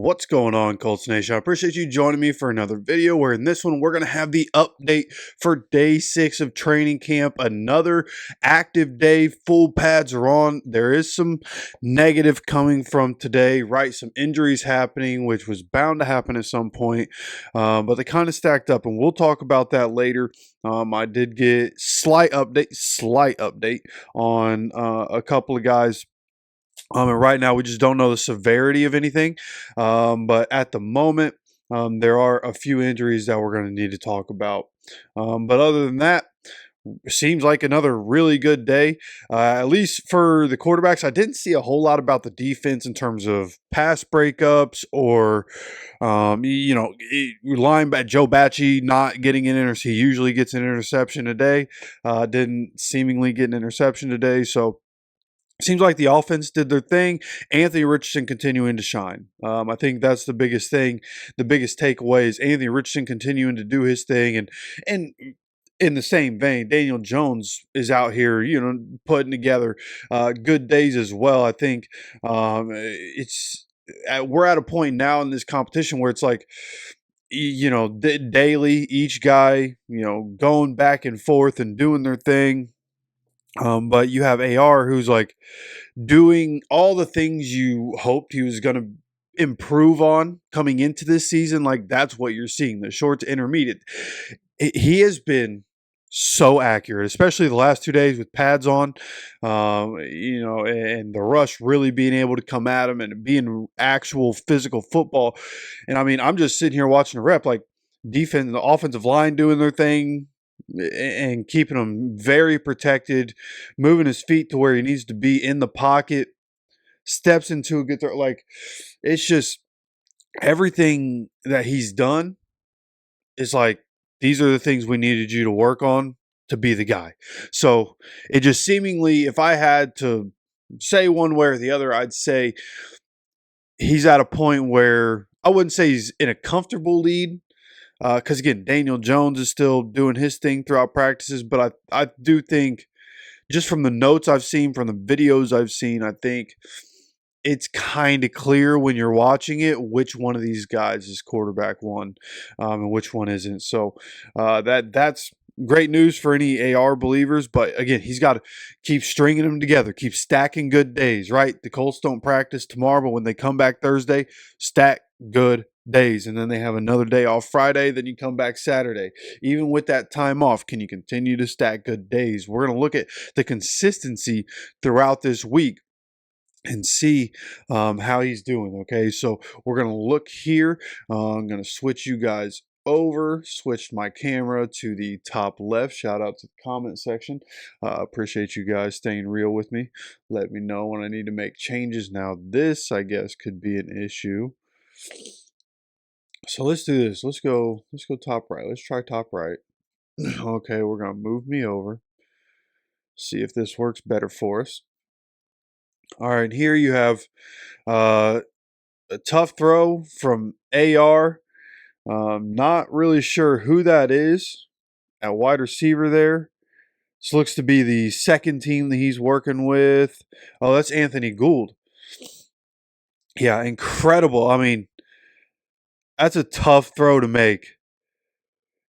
What's going on, Colts Nation? I appreciate you joining me for another video where in this one we're going to have the update for day 6 of training camp. Another active day, full pads are on. There is some negative coming from today, right? Some injuries happening, which was bound to happen at some point, but they kind of stacked up, and we'll talk about that later. I did get slight update on a couple of guys. And right now, we just don't know the severity of anything. But at the moment, there are a few injuries that we're going to need to talk about. But other than that, seems like another really good day, at least for the quarterbacks. I didn't see a whole lot about the defense in terms of pass breakups or, linebacker Joe Bacci not getting an interception. He usually gets an interception a day. Didn't seemingly get an interception today. So seems like the offense did their thing. Anthony Richardson continuing to shine. I think that's the biggest thing. The biggest takeaway is Anthony Richardson continuing to do his thing. And in the same vein, Daniel Jones is out here, putting together good days as well. I think we're at a point now in this competition where it's like, daily, each guy, going back and forth and doing their thing. But you have AR who's like doing all the things you hoped he was going to improve on coming into this season. Like that's what you're seeing, the short to intermediate. He has been so accurate, especially the last 2 days with pads on, and the rush really being able to come at him and being actual physical football. And I mean, I'm just sitting here watching a rep, like defense, the offensive line doing their thing, and keeping him very protected, moving his feet to where he needs to be in the pocket, steps into a good throw. Like, it's just everything that he's done is like, these are the things we needed you to work on to be the guy. So it just seemingly, if I had to say one way or the other, I'd say he's at a point where I wouldn't say he's in a comfortable lead, because again, Daniel Jones is still doing his thing throughout practices, but I do think, just from the notes I've seen, from the videos I've seen, I think it's kind of clear when you're watching it which one of these guys is quarterback one, and which one isn't. So that's great news for any AR believers. But again, he's got to keep stringing them together, keep stacking good days, right? The Colts don't practice tomorrow, but when they come back Thursday, stack good days, and then they have another day off Friday, then you come back Saturday. Even with that time off, can you continue to stack good days? We're going to look at the consistency throughout this week and see how he's doing. Okay, so we're going to look here. I'm going to switch you guys over, switched my camera to the top left. Shout out to the comment section. Appreciate you guys staying real with me. Let me know when I need to make changes. Now this, I guess, could be an issue. So let's do this. Let's go top right. Let's try top right. Okay, we're going to move me over. See if this works better for us. All right, here you have a tough throw from AR. Not really sure who that is at wide receiver there. This looks to be the second team that he's working with. Oh, that's Anthony Gould. Yeah, incredible. I mean, that's a tough throw to make.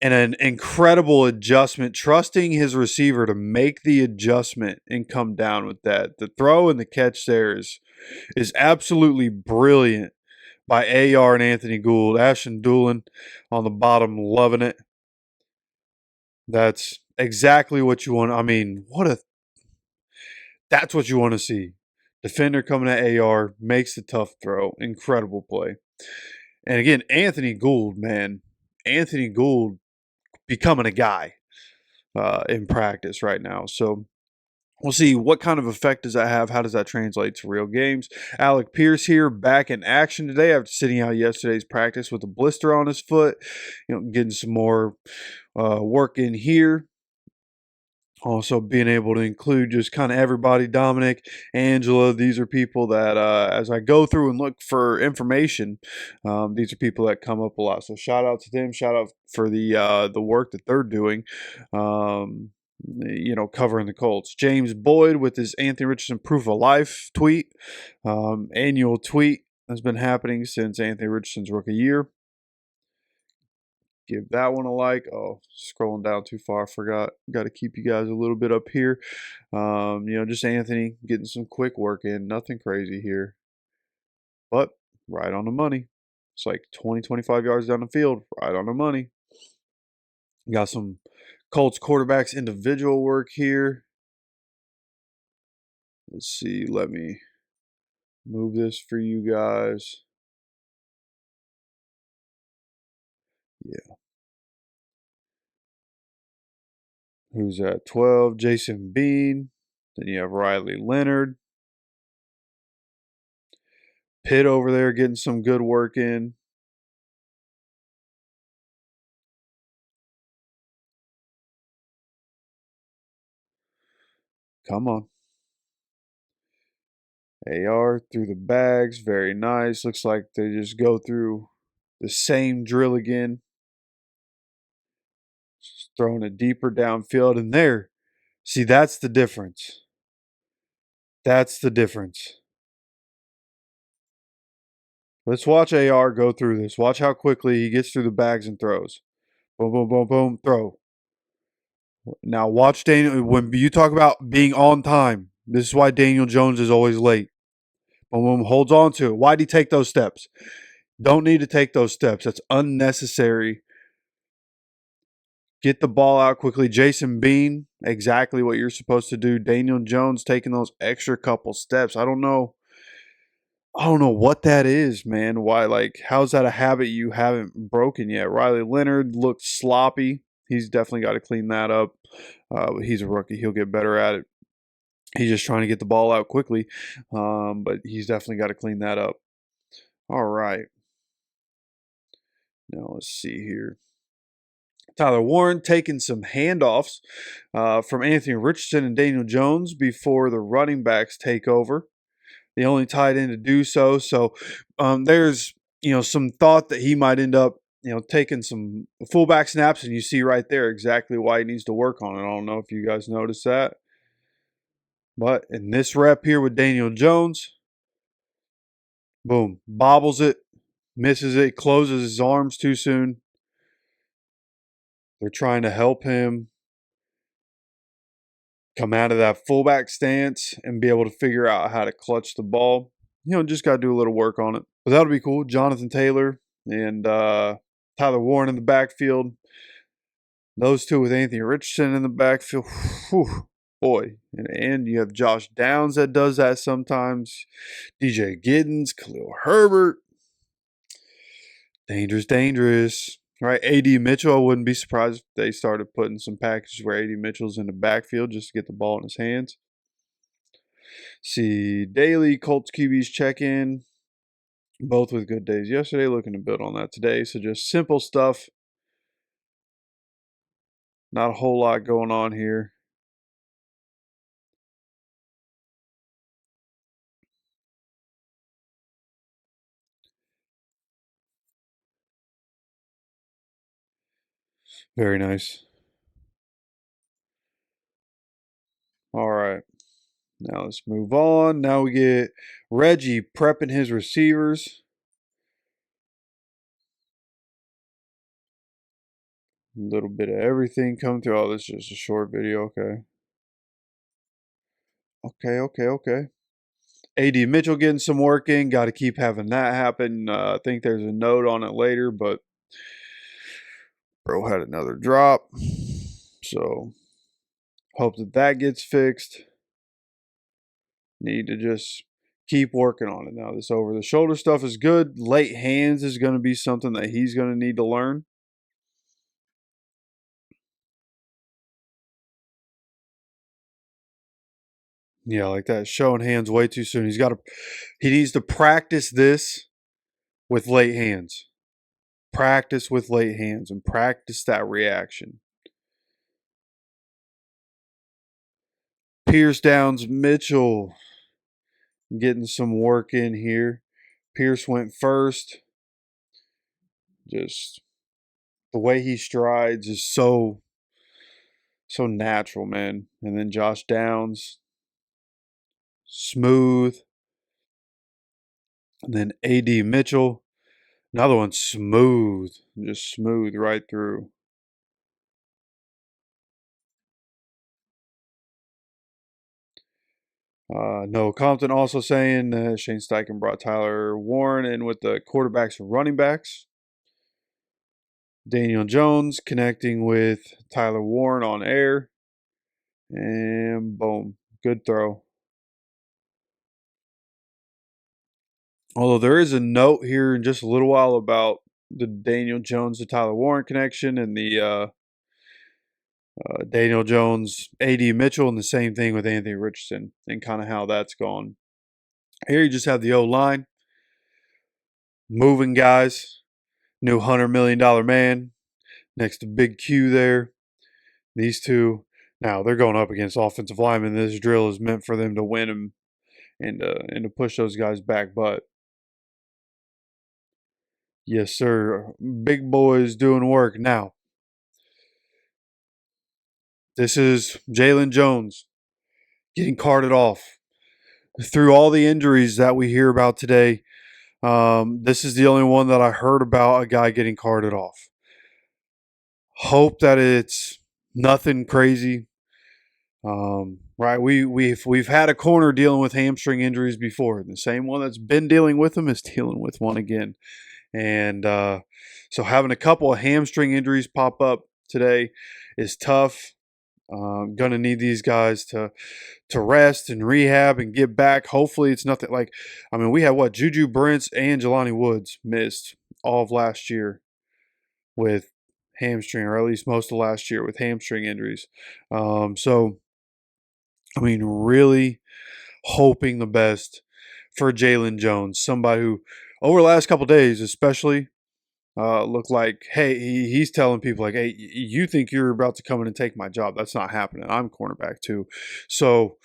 And an incredible adjustment, trusting his receiver to make the adjustment and come down with that. The throw and the catch there is absolutely brilliant by AR and Anthony Gould. Ashton Doolin on the bottom, loving it. That's exactly what you want. I mean, that's what you want to see. Defender coming at AR, makes the tough throw. Incredible play. And again, Anthony Gould, man. Anthony Gould becoming a guy in practice right now. So we'll see what kind of effect does that have. How does that translate to real games? Alec Pierce here, back in action today after sitting out yesterday's practice with a blister on his foot. Getting some more work in here. Also being able to include just kind of everybody. Dominic, Angela, these are people that as I go through and look for information, these are people that come up a lot. So shout out to them. Shout out for the work that they're doing, covering the Colts. James Boyd with his Anthony Richardson proof of life tweet, annual tweet has been happening since Anthony Richardson's rookie year. Give that one a like. Oh, scrolling down too far, I forgot. Got to keep you guys a little bit up here. Just Anthony getting some quick work in. Nothing crazy here, but right on the money. It's like 20, 25 yards down the field, right on the money. Got some Colts quarterbacks individual work here. Let's see. Let me move this for you guys. Yeah. Who's at 12? Jason Bean. Then you have Riley Leonard. Pitt over there getting some good work in. Come on. AR through the bags. Very nice. Looks like they just go through the same drill again. Just throwing it deeper downfield. And there. See, that's the difference. That's the difference. Let's watch AR go through this. Watch how quickly he gets through the bags and throws. Boom, boom, boom, boom, throw. Now watch Daniel. When you talk about being on time, this is why Daniel Jones is always late. Boom, boom, holds on to it. Why'd he take those steps? Don't need to take those steps. That's unnecessary. Get the ball out quickly. Jason Bean, exactly what you're supposed to do. Daniel Jones taking those extra couple steps. I don't know what that is, man. Why, how's that a habit you haven't broken yet? Riley Leonard looked sloppy. He's definitely got to clean that up. He's a rookie. He'll get better at it. He's just trying to get the ball out quickly. But he's definitely got to clean that up. All right. Now let's see here. Tyler Warren taking some handoffs from Anthony Richardson and Daniel Jones before the running backs take over. The only tight end to do so. So there's some thought that he might end up taking some fullback snaps, and you see right there exactly why he needs to work on it. I don't know if you guys noticed that, but in this rep here with Daniel Jones, boom, bobbles it, misses it, closes his arms too soon. They're trying to help him come out of that fullback stance and be able to figure out how to clutch the ball. Just got to do a little work on it. But that'll be cool. Jonathan Taylor and Tyler Warren in the backfield. Those two with Anthony Richardson in the backfield. Whew, boy. And you have Josh Downs that does that sometimes. DJ Giddens, Khalil Herbert. Dangerous, dangerous. Right, A.D. Mitchell, I wouldn't be surprised if they started putting some packages where A.D. Mitchell's in the backfield just to get the ball in his hands. See, daily Colts QBs check in, both with good days yesterday. Looking to build on that today. So just simple stuff. Not a whole lot going on here. Very nice. All right. Now let's move on. Now we get Reggie prepping his receivers. A little bit of everything coming through. Oh, this is just a short video. Okay. A.D. Mitchell getting some work in. Got to keep having that happen. I think there's a note on it later, but bro had another drop. So hope that gets fixed. Need to just keep working on it. Now this over the shoulder stuff is good. Late hands is going to be something that he's going to need to learn. Yeah, like that. Showing hands way too soon. He needs to practice this with late hands. Practice with late hands and practice that reaction. Pierce Downs Mitchell getting some work in here. Pierce went first. Just the way he strides is so natural, man. And then Josh Downs, smooth. And then A.D. Mitchell, another one smooth, just smooth right through. Noah Compton also saying Shane Steichen brought Tyler Warren in with the quarterbacks and running backs. Daniel Jones connecting with Tyler Warren on air. And boom, good throw. Although there is a note here in just a little while about the Daniel Jones to Tyler Warren connection and the Daniel Jones, A.D. Mitchell, and the same thing with Anthony Richardson and kind of how that's gone. Here you just have the O-line, moving guys, new $100 million man next to Big Q there. These two, now they're going up against offensive linemen. This drill is meant for them to win them and to push those guys back. But yes, sir, big boys doing work. Now, this is Jalen Jones getting carted off. Through all the injuries that we hear about today, this is the only one that I heard about a guy getting carted off. Hope that it's nothing crazy. Right, we've had a corner dealing with hamstring injuries before. The same one that's been dealing with them is dealing with one again, and so having a couple of hamstring injuries pop up today is tough. Gonna need these guys to rest and rehab and get back. Hopefully, it's nothing like. I mean, we had what Juju Brents and Jelani Woods missed all of last year with hamstring, or at least most of last year with hamstring injuries. So, I mean, really hoping the best for Jalen Jones, somebody who over the last couple of days, especially. Looked like, hey, he's telling people like, hey, you think you're about to come in and take my job? That's not happening. I'm cornerback too. So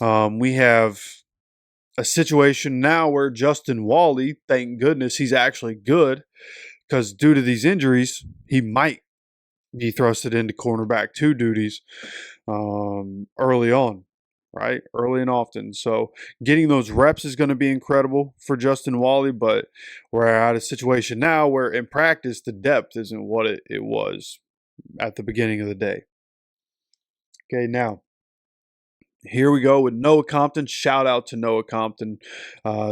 we have a situation now where Justin Wally, thank goodness, he's actually good because due to these injuries, he might be thrusted into cornerback two duties early on. Right, early and often. So getting those reps is going to be incredible for Justin Wally, but we're at a situation now where in practice the depth isn't what it was at the beginning of the day. Okay, now here we go with Noah Compton. Shout out to Noah Compton,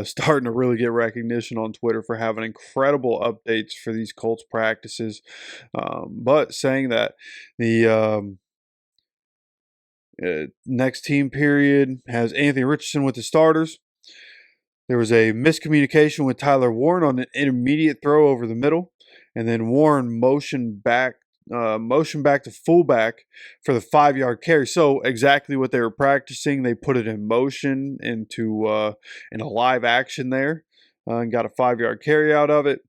starting to really get recognition on Twitter for having incredible updates for these Colts practices. But saying that the next team period has Anthony Richardson with the starters. There was a miscommunication with Tyler Warren on an intermediate throw over the middle, and then Warren motioned back to fullback for the 5-yard carry. So exactly what they were practicing, they put it in motion into in a live action there, and got a 5-yard carry out of it.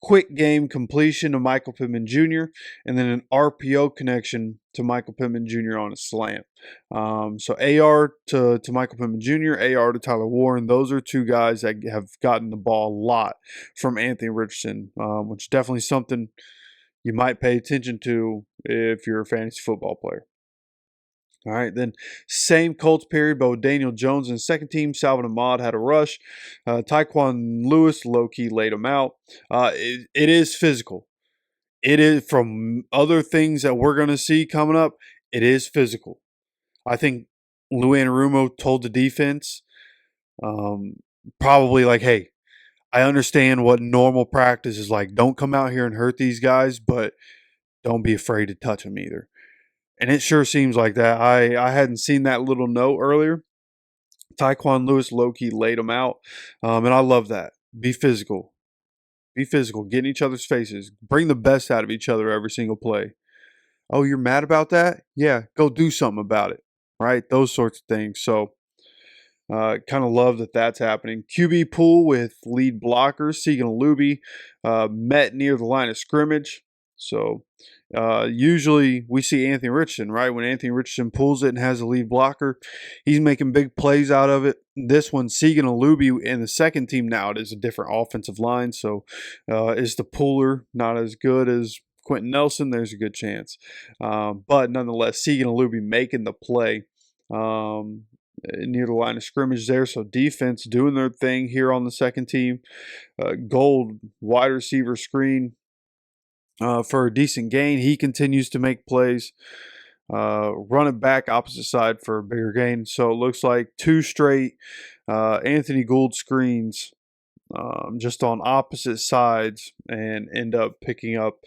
Quick game completion to Michael Pittman Jr., and then an RPO connection to Michael Pittman Jr. on a slant. So AR to Michael Pittman Jr., AR to Tyler Warren. Those are two guys that have gotten the ball a lot from Anthony Richardson, which is definitely something you might pay attention to if you're a fantasy football player. All right, then same Colts period, but with Daniel Jones and second team, Salvin Ahmad had a rush. Tyquan Lewis low-key laid him out. It is physical. It is, from other things that we're going to see coming up, it is physical. I think Lou Anarumo told the defense probably like, hey, I understand what normal practice is like. Don't come out here and hurt these guys, but don't be afraid to touch them either. And it sure seems like that. I hadn't seen that little note earlier. Tyquan Lewis low-key laid him out. And I love that. Be physical. Be physical. Get in each other's faces. Bring the best out of each other every single play. Oh, you're mad about that? Yeah, go do something about it. Right? Those sorts of things. So kind of love that that's happening. QB pool with lead blockers. Segan Alubi met near the line of scrimmage. So usually we see Anthony Richardson, right? When Anthony Richardson pulls it and has a lead blocker, he's making big plays out of it. This one, Segan Alubi and the second team now, it is a different offensive line. So is the puller not as good as Quentin Nelson? There's a good chance. But nonetheless, Segan Alubi making the play. near the line of scrimmage there. So defense doing their thing here on the second team. Gold wide receiver screen for a decent gain. He continues to make plays. Running back opposite side for a bigger gain. So it looks like 2 straight Anthony Gould screens just on opposite sides and end up picking up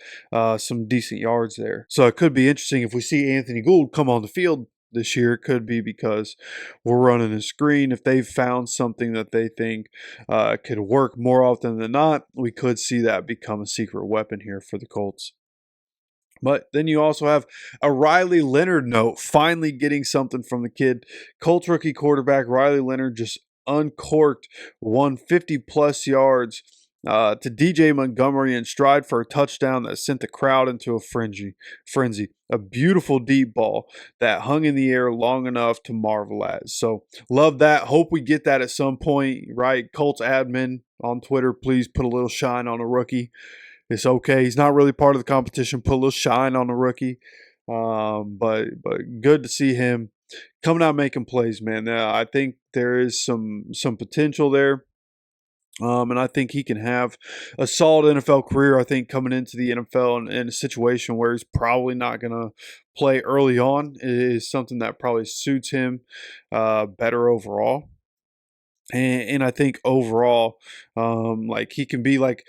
some decent yards there. So it could be interesting if we see Anthony Gould come on the field this year. It could be because we're running a screen. If they've found something that they think could work more often than not, we could see that become a secret weapon here for the Colts. But then you also have a Riley Leonard note, finally getting something from the kid. Colts rookie quarterback Riley Leonard just uncorked 150-plus yards to DJ Montgomery in stride for a touchdown that sent the crowd into a frenzy. A beautiful deep ball that hung in the air long enough to marvel at. So love that. Hope we get that at some point, right? Colts admin on Twitter, please put a little shine on a rookie. It's okay. He's not really part of the competition. Put a little shine on the rookie. But good to see him coming out making plays, man. I think there is some potential there. And I think he can have a solid NFL career. I think coming into the NFL in a situation where he's probably not going to play early on is something that probably suits him better overall. And I think overall, like he can be like,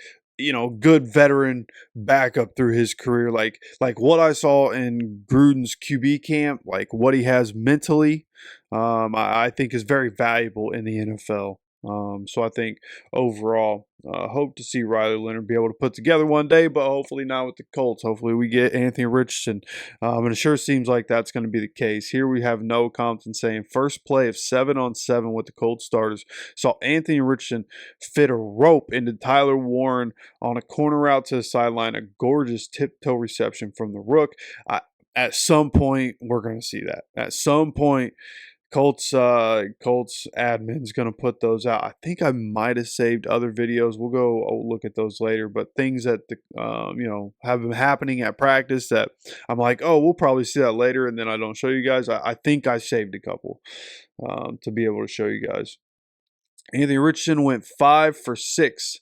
good veteran backup through his career. Like what I saw in Gruden's QB camp, like what he has mentally, I think is very valuable in the NFL. So I think overall, hope to see Riley Leonard be able to put together one day, but hopefully not with the Colts. Hopefully we get Anthony Richardson. And it sure seems like that's going to be the case. Here we have Noah Compton saying first play of 7-on-7 with the Colts starters. Saw Anthony Richardson fit a rope into Tyler Warren on a corner route to the sideline. A gorgeous tiptoe reception from the rook. At some point, we're going to see that. At some point, Colts admin's going to put those out. I think I might have saved other videos. We'll go look at those later. But things that have been happening at practice that I'm like, oh, we'll probably see that later, and then I don't show you guys. I think I saved a couple to be able to show you guys. Anthony Richardson went 5 for 6.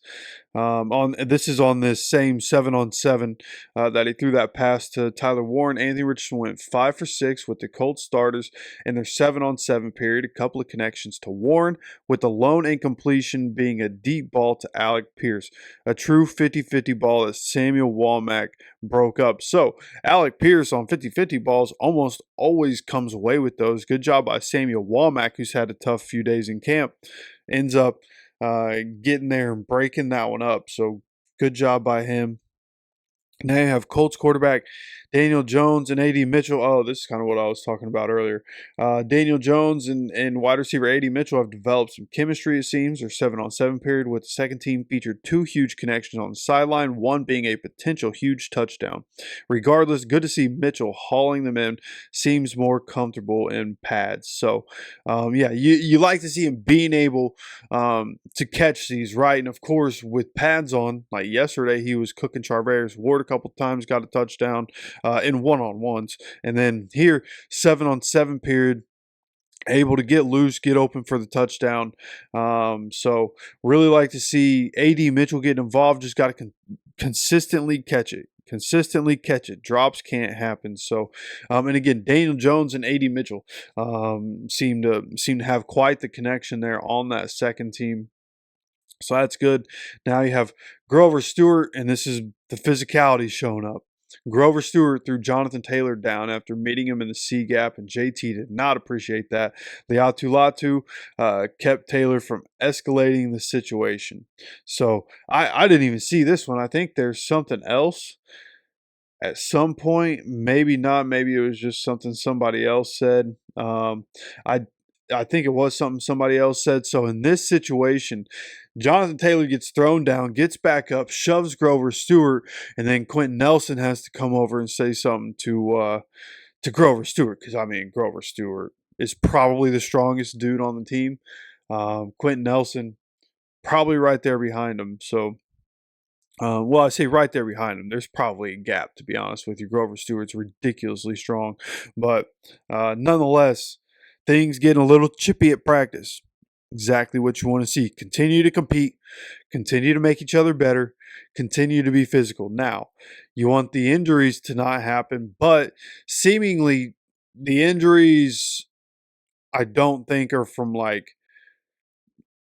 This is on this same 7-on-7 that he threw that pass to Tyler Warren. Anthony Richardson went 5 for 6 with the Colts starters in their 7-on-7 period. A couple of connections to Warren, with the lone incompletion being a deep ball to Alec Pierce, a true 50-50 ball that Samuel Womack broke up. So Alec Pierce on 50-50 balls almost always comes away with those. Good job by Samuel Womack, who's had a tough few days in camp. Ends up getting there and breaking that one up. So good job by him. Now you have Colts quarterback Daniel Jones and A.D. Mitchell. Oh, this is kind of what I was talking about earlier. Daniel Jones and wide receiver A.D. Mitchell have developed some chemistry, it seems. Their 7-on-7 period with the second team featured 2 huge connections on the sideline, one being a potential huge touchdown. Regardless, good to see Mitchell hauling them in. Seems more comfortable in pads. So, you like to see him being able to catch these, right? And, of course, with pads on, like yesterday, he was cooking Charvarius Ward a couple times, got a touchdown. In one-on-ones. And then here, 7-on-7 period, able to get loose, get open for the touchdown. So really like to see A.D. Mitchell get involved. Just got to consistently catch it. Drops can't happen. So, and again, Daniel Jones and A.D. Mitchell seem to have quite the connection there on that second team. So that's good. Now you have Grover Stewart, and this is the physicality showing up. Grover Stewart threw Jonathan Taylor down after meeting him in the C gap, and JT did not appreciate that. Liatu Latu kept Taylor from escalating the situation. So I didn't even see this one. I think there's something else at some point. Maybe not. Maybe it was just something somebody else said. I think it was something somebody else said. So in this situation, Jonathan Taylor gets thrown down, gets back up, shoves Grover Stewart, and then Quentin Nelson has to come over and say something to Grover Stewart, because, I mean, Grover Stewart is probably the strongest dude on the team. Quentin Nelson, probably right there behind him. So, well, I say right there behind him. There's probably a gap, to be honest with you. Grover Stewart's ridiculously strong. But nonetheless, things getting a little chippy at practice. Exactly what you want to see. Continue to compete, continue to make each other better, continue to be physical. Now, you want the injuries to not happen, but seemingly the injuries I don't think are from like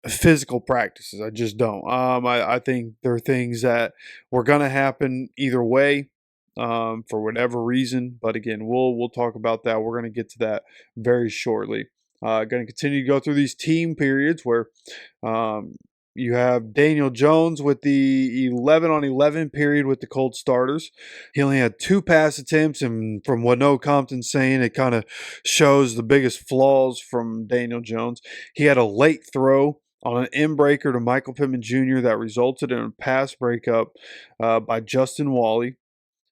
physical practices. I just don't. I think there are things that were going to happen either way, for whatever reason. But again, we'll talk about that. We're going to get to that very shortly. Going to continue to go through these team periods where um, you have Daniel Jones with the 11 on 11 period with the Colts starters. He only had 2 pass attempts, and from what No Compton's saying, it kind of shows the biggest flaws from Daniel Jones. He had a late throw on an in-breaker to Michael Pittman Jr. that resulted in a pass breakup by Justin Wally,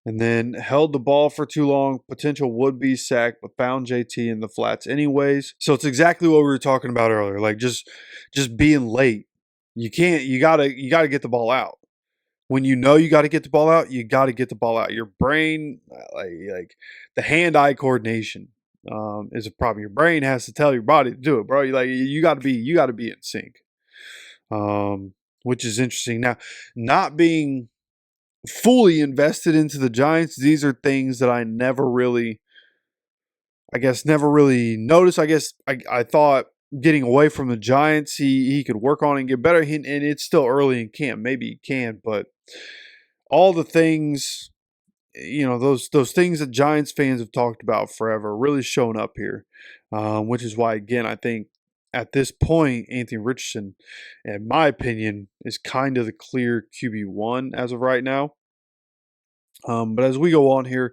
and then held the ball for too long, potential would-be sack, but found JT in the flats anyways. So it's exactly what we were talking about earlier, like just being late. You gotta get the ball out. When you know you got to get the ball out, you got to get the ball out. Your brain, like the hand-eye coordination, is a problem. Your brain has to tell your body to do it, bro. You got to be in sync, which is interesting. Now, not being fully invested into the Giants, these are things that I never really, never really noticed. I thought getting away from the Giants, he could work on it and get better. And it's still early in camp. Maybe he can, but all the things, those things that Giants fans have talked about forever really shown up here, which is why, again, I think at this point, Anthony Richardson, in my opinion, is kind of the clear QB1 as of right now. But as we go on here,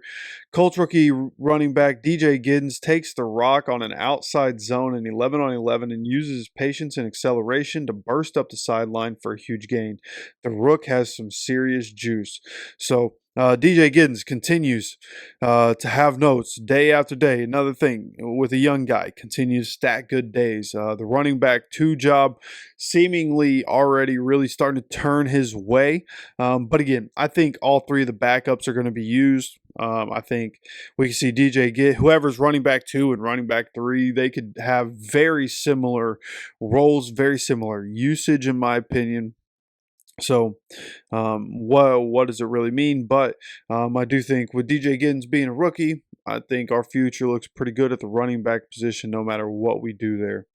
Colts rookie running back DJ Giddens takes the rock on an outside zone in 11 on 11 and uses his patience and acceleration to burst up the sideline for a huge gain. The rook has some serious juice. So DJ Giddens continues to have notes day after day. Another thing with a young guy, continues to stack good days. The running back 2 job seemingly already really starting to turn his way. But again, I think all 3 of the backups are going to be used. I think we can see whoever's running back 2 and running back 3, they could have very similar roles, very similar usage, in my opinion. So, what does it really mean? But I do think with DJ Giddens being a rookie, I think our future looks pretty good at the running back position, no matter what we do there.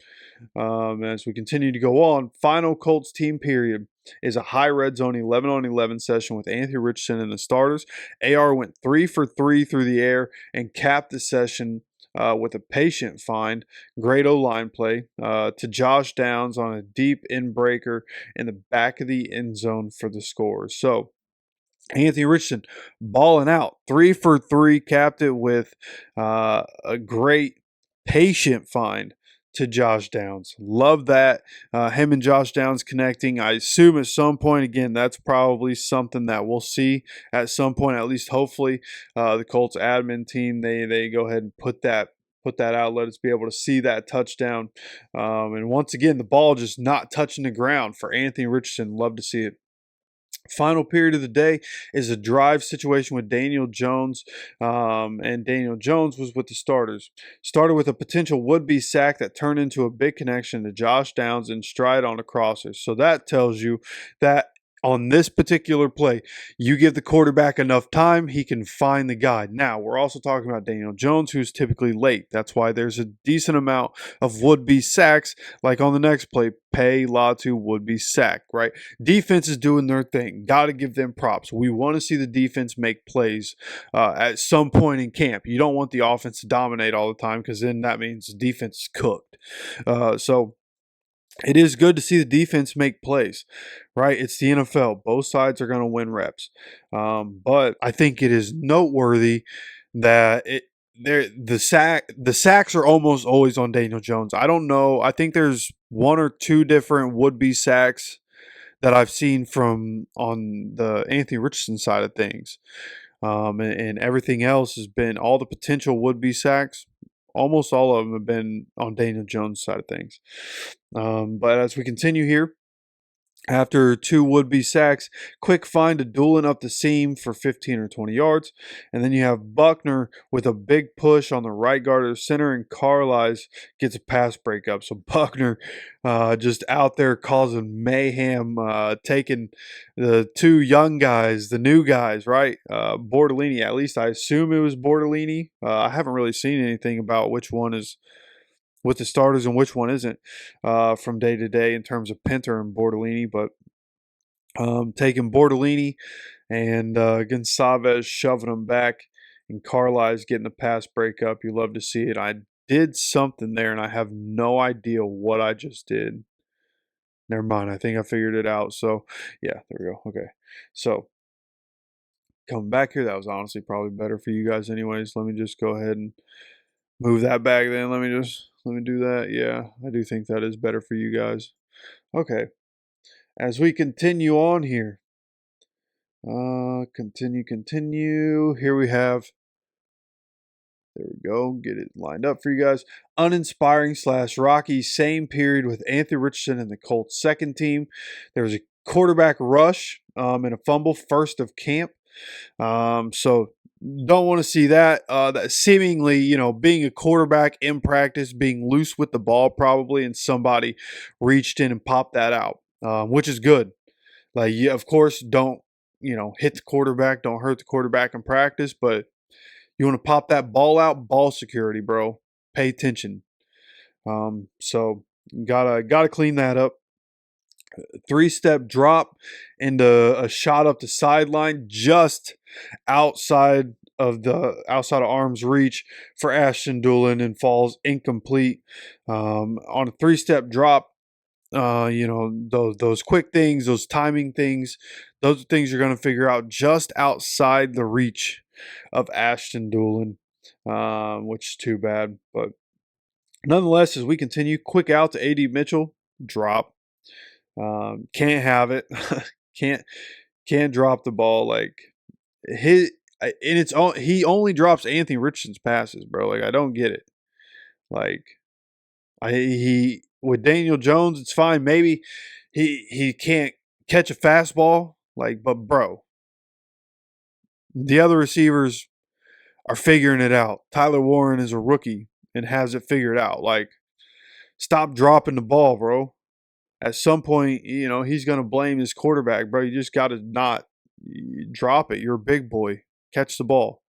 As we continue to go on, final Colts team period is a high red zone 11 on 11 session with Anthony Richardson and the starters. AR went 3 for 3 through the air and capped the session with a patient find, great O-line play to Josh Downs on a deep in breaker in the back of the end zone for the score. So Anthony Richardson balling out, 3 for 3, capped it with a great patient find to Josh Downs. Love that. Him and Josh Downs connecting. I assume at some point, again, that's probably something that we'll see at some point, at least hopefully. The Colts admin team, they go ahead and put that out, let us be able to see that touchdown. And once again, the ball just not touching the ground for Anthony Richardson. Love to see it. Final period of the day is a drive situation with Daniel Jones, and Daniel Jones was with the starters. Started with a potential would-be sack that turned into a big connection to Josh Downs in stride on a crosser. So that tells you that on this particular play, you give the quarterback enough time, he can find the guy. Now, we're also talking about Daniel Jones, who's typically late. That's why there's a decent amount of would-be sacks, like on the next play, Pay Latu would-be sacked, right? Defense is doing their thing. Got to give them props. We want to see the defense make plays at some point in camp. You don't want the offense to dominate all the time, because then that means the defense is cooked. So it is good to see the defense make plays, right? It's the NFL. Both sides are going to win reps. But I think it is noteworthy that the sacks are almost always on Daniel Jones. I don't know. I think there's 1 or 2 different would-be sacks that I've seen from on the Anthony Richardson side of things. And everything else has been all the potential would-be sacks. Almost all of them have been on Daniel Jones' side of things. But as we continue here, After two would-be sacks, Quick find a Doolin up the seam for 15 or 20 yards. And then you have Buckner with a big push on the right guard or center, and Carlisle gets a pass breakup. So Buckner just out there causing mayhem, taking the two young guys, the new guys, right? Bortolini, at least I assume it was Bortolini. I haven't really seen anything about which one is with the starters and which one isn't from day to day in terms of Pinter and Bortolini, but taking Bortolini and Gonçalves shoving them back, and Carlisle's getting the pass breakup. You love to see it. I did something there, and I have no idea what I just did. Never mind. I think I figured it out. So, yeah, there we go. Okay. So, coming back here, that was honestly probably better for you guys anyways. Let me just go ahead and move that back then. Let me do that. Yeah, I do think that is better for you guys. Okay. As we continue on here. Continue. Here we have, there we go. Get it lined up for you guys. Uninspiring / rocky. Same period with Anthony Richardson and the Colts second team. There was a quarterback rush and a fumble first of camp. So don't want to see that. That seemingly, being a quarterback in practice, being loose with the ball probably, and somebody reached in and popped that out, which is good. Like, you, of course, don't, hit the quarterback, don't hurt the quarterback in practice, but you want to pop that ball out, ball security, bro. Pay attention. So gotta clean that up. 3-step drop into a shot up the sideline, just outside of arm's reach for Ashton Doolin, and falls incomplete. On a 3-step drop, those quick things, those timing things, those are things you're going to figure out just outside the reach of Ashton Doolin, which is too bad. But nonetheless, as we continue, quick out to AD Mitchell, drop. Can't have it. can't drop the ball. Like, he only drops Anthony Richardson's passes, bro. Like, I don't get it. Like, he with Daniel Jones, it's fine. Maybe he can't catch a fastball. Like, but bro, the other receivers are figuring it out. Tyler Warren is a rookie and has it figured out. Like, stop dropping the ball, bro. At some point, he's going to blame his quarterback, bro. You just got to not drop it. You're a big boy. Catch the ball.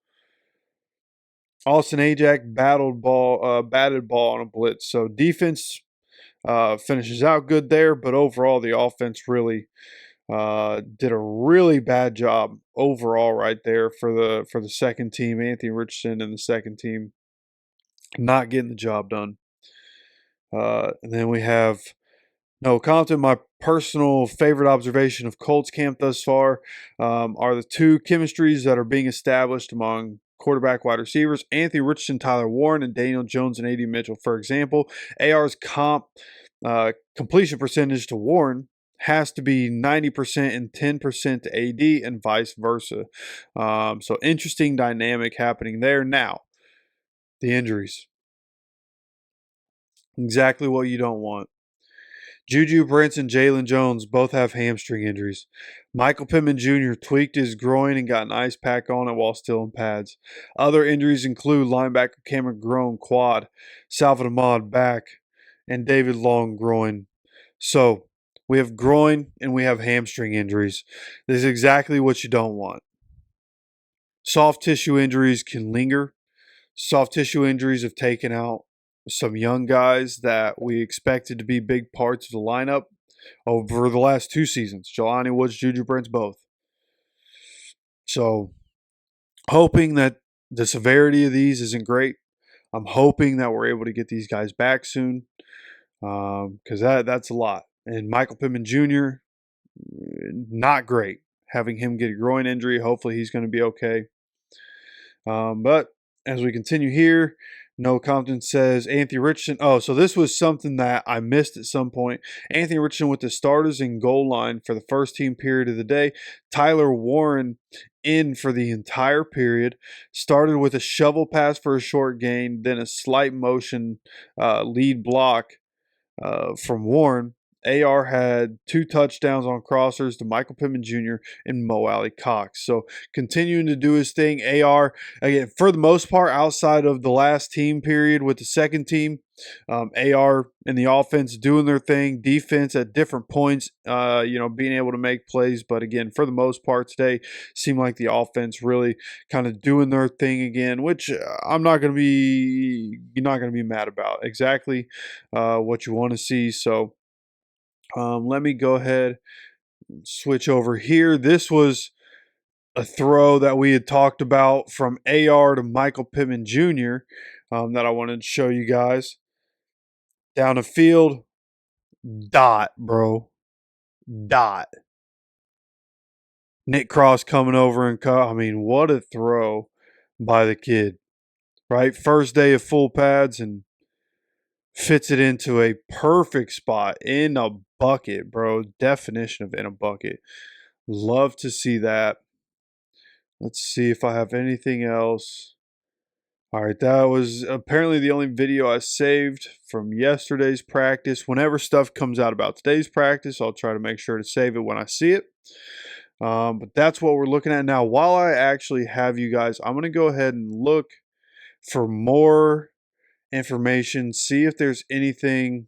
Austin Ajax batted ball on a blitz. So defense finishes out good there, but overall the offense really did a really bad job overall right there for the second team. Anthony Richardson and the second team not getting the job done. And then we have No, Compton, my personal favorite observation of Colts camp thus far are the two chemistries that are being established among quarterback wide receivers: Anthony Richardson, Tyler Warren, and Daniel Jones and AD Mitchell. For example, AR's completion percentage to Warren has to be 90% and 10% to AD, and vice versa. So interesting dynamic happening there. Now, the injuries. Exactly what you don't want. Juju Brents and Jalen Jones both have hamstring injuries. Michael Pittman Jr. tweaked his groin and got an ice pack on it while still in pads. Other injuries include linebacker Cameron Grown quad, Salvin Ahmad back, and David Long groin. So we have groin and we have hamstring injuries. This is exactly what you don't want. Soft tissue injuries can linger. Soft tissue injuries have taken out some young guys that we expected to be big parts of the lineup over the last 2 seasons. Jelani Woods, Juju Brents, both. So, hoping that the severity of these isn't great. I'm hoping that we're able to get these guys back soon, because that's a lot. And Michael Pittman Jr., not great. Having him get a groin injury, hopefully he's going to be okay. But as we continue here, Noah Compton says Anthony Richardson. Oh, so this was something that I missed at some point. Anthony Richardson with the starters in goal line for the first team period of the day. Tyler Warren in for the entire period. Started with a shovel pass for a short gain, then a slight motion lead block from Warren, AR had 2 touchdowns on crossers to Michael Pittman Jr. and Mo Alley Cox. So continuing to do his thing. AR, again, for the most part, outside of the last team period with the second team, AR and the offense doing their thing, defense at different points, being able to make plays. But again, for the most part today, seemed like the offense really kind of doing their thing again, which you're not going to be mad about. Exactly what you want to see. So let me go ahead and switch over here. This was a throw that we had talked about from AR to Michael Pittman Jr. That I wanted to show you guys. Down the field, dot, bro. Dot. Nick Cross coming over and I mean, what a throw by the kid, right? First day of full pads and fits it into a perfect spot in a bucket, bro. Definition of in a bucket. Love to see that. Let's see if I have anything else. All right, that was apparently the only video I saved from yesterday's practice. Whenever stuff comes out about today's practice, I'll try to make sure to save it when I see it. But that's what we're looking at now. While I actually have you guys, I'm going to go ahead and look for more information, see if there's anything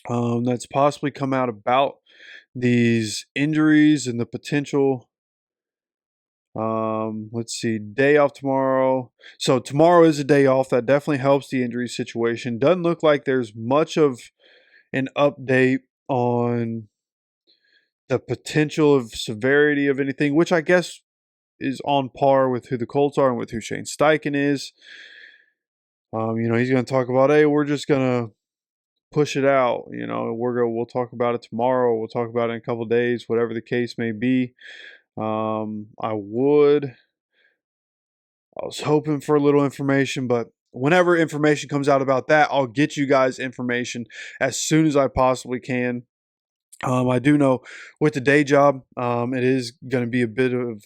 that's possibly come out about these injuries and the potential. Let's see, day off tomorrow. So tomorrow is a day off. That definitely helps the injury situation. Doesn't look like there's much of an update on the potential of severity of anything, which I guess is on par with who the Colts are and with who Shane Steichen is. He's going to talk about, hey, we're just going to push it out. We'll talk about it tomorrow. We'll talk about it in a couple of days, whatever the case may be. I was hoping for a little information, but whenever information comes out about that, I'll get you guys information as soon as I possibly can. I do know with the day job, it is going to be a bit of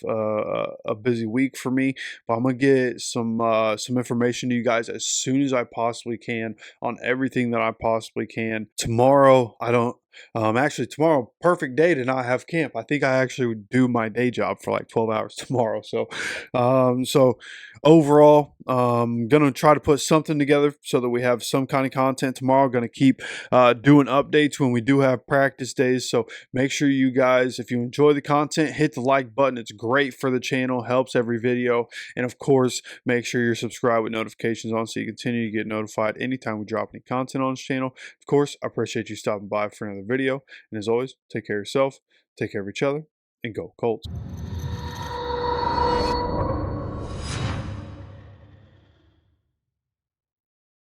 a busy week for me, but I'm going to get some information to you guys as soon as I possibly can on everything that I possibly can. Tomorrow, I don't. Actually, tomorrow, perfect day to not have camp. I think I actually would do my day job for like 12 hours tomorrow. So overall, gonna try to put something together so that we have some kind of content tomorrow. Gonna keep doing updates when we do have practice days. So make sure you guys, if you enjoy the content, hit the like button. It's great for the channel, helps every video, and of course, make sure you're subscribed with notifications on so you continue to get notified anytime we drop any content on this channel. Of course, I appreciate you stopping by for another video, and as always, take care of yourself, take care of each other, and go Colts.